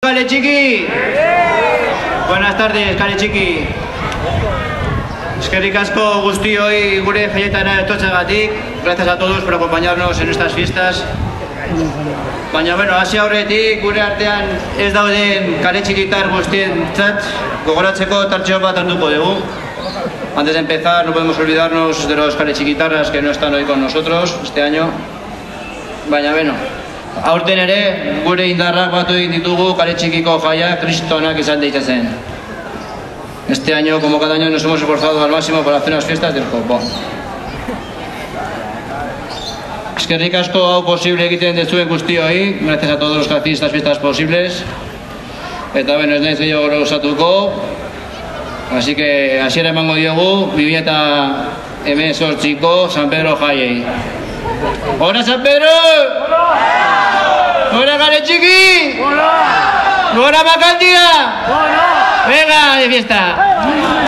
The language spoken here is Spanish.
Kale Txiki! Buenas tardes, Kale Txiki! Eskerrik asko guztioi gure jaietara etortzeagatik. Gracias a todos por acompañarnos en estas fiestas. Baina, bueno, hasi aurretik gure artean ez dauden Kale Txikitar guztientzat gogoratzeko tartxo bat hartuko dugu. Antes de empezar, no podemos olvidarnos de los Kale Txikitarras que no están hoy con nosotros este año. Baina, bueno, aurten ere, gure indarrak batu egin ditugu Kale Txikiko jaia kristonak izan daitezen. Este año, como cada año, nos hemos esforzado al máximo para hacer unas fiestas del copón. Eskerrik asko hau posible egiten dezuen guztioi, gracias a todos los que hacéis estas fiestas posibles. Eta bueno, ez naiz gehiago gauzatuko, así que hasiera emango diogu 2018ko San Pedro jaiei. ¡Hola, San Pedro! ¡Hola! ¡Hola, Kale Txiki! ¡Hola! ¡Hola, Bakantia! ¡Hola! ¡Venga, de fiesta!